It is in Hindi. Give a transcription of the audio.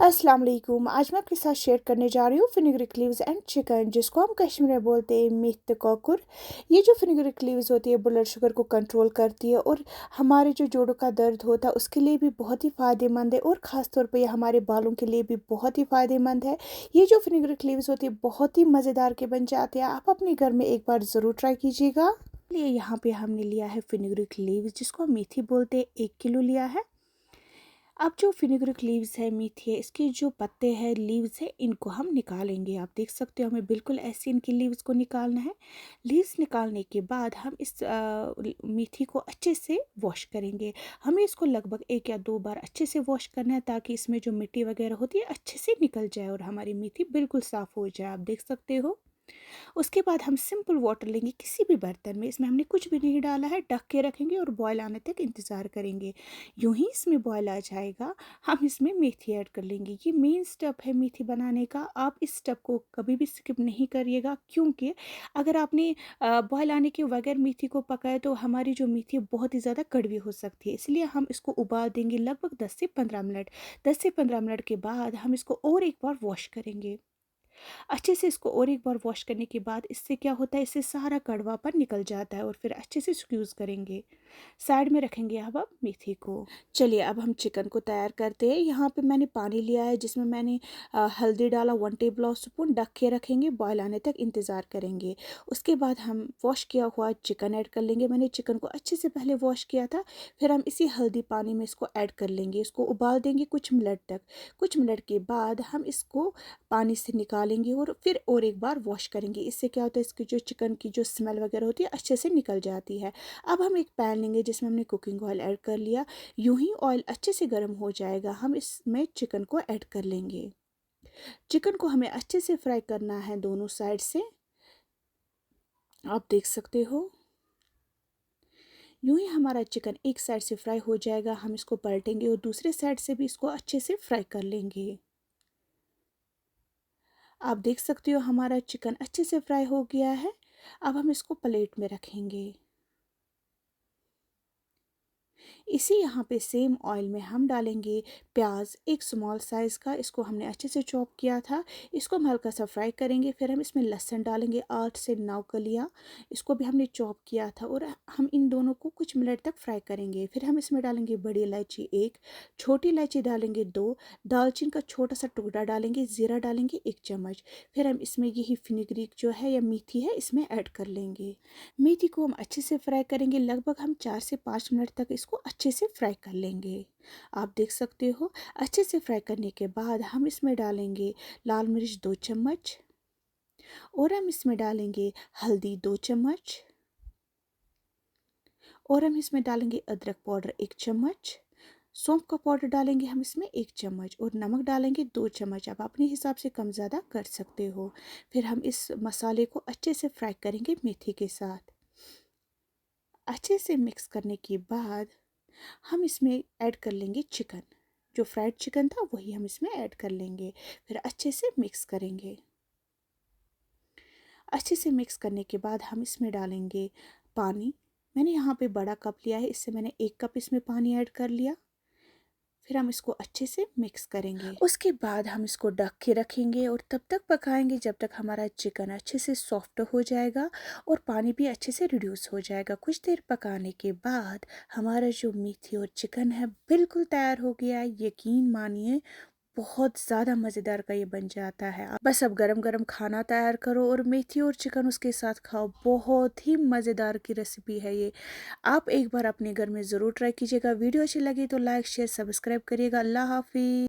अस्सलाम वालेकुम। आज मैं आपके साथ शेयर करने जा रही हूँ फिनिग्रिक लीव्स एंड चिकन, जिसको हम कश्मीर में बोलते हैं मीत कोकुर। ये जो फिनिग्रिक लीव्स होती है ब्लड शुगर को कंट्रोल करती है और हमारे जो जोड़ों का दर्द होता है उसके लिए भी बहुत ही फ़ायदेमंद है, और ख़ास तौर पे ये हमारे बालों के लिए भी बहुत ही फ़ायदेमंद है। ये जो फिनिग्रिक लीव्स होती है बहुत ही मज़ेदार के बन जाते हैं। आप अपने घर में एक बार ज़रूर ट्राई कीजिएगा। लिए यहाँ पे हमने लिया है फिनिग्रिक लीव्स, जिसको हम मेथी बोलते हैं, 1 किलो लिया है। अब जो फिनिग्रिक लीव्स है, मेथी है, इसके जो पत्ते हैं, लीव्स है, इनको हम निकालेंगे। आप देख सकते हो, हमें बिल्कुल ऐसे इनकी लीव्स को निकालना है। लीव्स निकालने के बाद हम इस मेथी को अच्छे से वॉश करेंगे। हमें इसको लगभग 1 या 2 बार अच्छे से वॉश करना है, ताकि इसमें जो मिट्टी वगैरह होती है अच्छे से निकल जाए और हमारी मेथी बिल्कुल साफ़ हो जाए। आप देख सकते हो। उसके बाद हम सिंपल वाटर लेंगे किसी भी बर्तन में, इसमें हमने कुछ भी नहीं डाला है, ढक के रखेंगे और बॉयल आने तक इंतज़ार करेंगे। यूं ही इसमें बॉयल आ जाएगा, हम इसमें मेथी ऐड कर लेंगे। ये मेन स्टेप है मेथी बनाने का। आप इस स्टेप को कभी भी स्किप नहीं करिएगा, क्योंकि अगर आपने बॉयल आने के बगैर मेथी को पकाया तो हमारी जो मेथी है बहुत ही ज़्यादा कड़वी हो सकती है। इसलिए हम इसको उबाल देंगे लगभग 10 से 15 मिनट। 10 से 15 मिनट के बाद हम इसको और एक बार वॉश करेंगे। अच्छे से इसको और एक बार वॉश करने के बाद इससे क्या होता है, इससे सारा कड़वापन निकल जाता है, और फिर अच्छे से स्क्यूज़ करेंगे। साइड में रखेंगे अब आप मेथी को। चलिए अब हम चिकन को तैयार करते हैं। यहाँ पे मैंने पानी लिया है, जिसमें मैंने हल्दी डाला 1 टेबल स्पून। ढक के रखेंगे, बॉयल आने तक इंतज़ार करेंगे। उसके बाद हम वॉश किया हुआ चिकन ऐड कर लेंगे। मैंने चिकन को अच्छे से पहले वॉश किया था, फिर हम इसी हल्दी पानी में इसको ऐड कर लेंगे। इसको उबाल देंगे कुछ मिनट तक। कुछ मिनट के बाद हम इसको पानी से निकालेंगे और फिर और एक बार वॉश करेंगे। इससे क्या होता है, इसकी जो चिकन की जो स्मेल वगैरह होती है अच्छे से निकल जाती है। अब हम एक पैन लेंगे, जिसमें हमने कुकिंग ऑयल ऐड कर लिया। यूं ही ऑयल अच्छे से गर्म हो जाएगा, हम इसमें चिकन को ऐड कर लेंगे। चिकन को हमें अच्छे से फ्राई करना है दोनों साइड से। आप देख सकते हो, यूं ही हमारा चिकन एक साइड से फ्राई हो जाएगा, हम इसको पलटेंगे और दूसरे साइड से भी इसको अच्छे से फ्राई कर लेंगे। आप देख सकते हो हमारा चिकन अच्छे से फ्राई हो गया है। अब हम इसको प्लेट में रखेंगे। इसी यहाँ पे सेम ऑयल में हम डालेंगे प्याज, एक स्मॉल साइज़ का। इसको हमने अच्छे से चॉप किया था। इसको हम हल्का सा फ्राई करेंगे। फिर हम इसमें लहसुन डालेंगे 8 से 9 कलियाँ। इसको भी हमने चॉप किया था, और हम इन दोनों को कुछ मिनट तक फ्राई करेंगे। फिर हम इसमें डालेंगे बड़ी इलायची 1, छोटी इलायची डालेंगे 2, दालचीनी का छोटा सा टुकड़ा डालेंगे, ज़ीरा डालेंगे 1 चम्मच। फिर हम इसमें यही फिनिग्रीक जो है या मेथी है, इसमें ऐड कर लेंगे। मेथी को हम अच्छे से फ्राई करेंगे, लगभग हम 4 से 5 मिनट तक इसको अच्छे से फ्राई कर लेंगे। आप देख सकते हो, अच्छे से फ्राई करने के बाद हम इसमें डालेंगे लाल मिर्च 2 चम्मच, और हम इसमें डालेंगे हल्दी 2 चम्मच, और हम इसमें डालेंगे अदरक पाउडर 1 चम्मच। सौंफ का पाउडर डालेंगे हम इसमें 1 चम्मच, और नमक डालेंगे 2 चम्मच। आप अपने हिसाब से कम ज़्यादा कर सकते हो। फिर हम इस मसाले को अच्छे से फ्राई करेंगे मेथी के साथ। अच्छे से मिक्स करने के बाद हम इसमें ऐड कर लेंगे चिकन। जो फ्राइड चिकन था वही हम इसमें ऐड कर लेंगे। फिर अच्छे से मिक्स करेंगे। अच्छे से मिक्स करने के बाद हम इसमें डालेंगे पानी। मैंने यहाँ पे बड़ा कप लिया है, इससे मैंने 1 कप इसमें पानी ऐड कर लिया। फिर हम इसको अच्छे से मिक्स करेंगे। उसके बाद हम इसको ढक के रखेंगे और तब तक पकाएंगे जब तक हमारा चिकन अच्छे से सॉफ्ट हो जाएगा और पानी भी अच्छे से रिड्यूस हो जाएगा। कुछ देर पकाने के बाद हमारा जो मेथी और चिकन है बिल्कुल तैयार हो गया है। यकीन मानिए, बहुत ज़्यादा मज़ेदार का ये बन जाता है। बस अब गरम गरम खाना तैयार करो और मेथी और चिकन उसके साथ खाओ। बहुत ही मज़ेदार की रेसिपी है ये। आप एक बार अपने घर में ज़रूर ट्राई कीजिएगा। वीडियो अच्छी लगी तो लाइक शेयर सब्सक्राइब करिएगा। अल्लाह हाफिज़।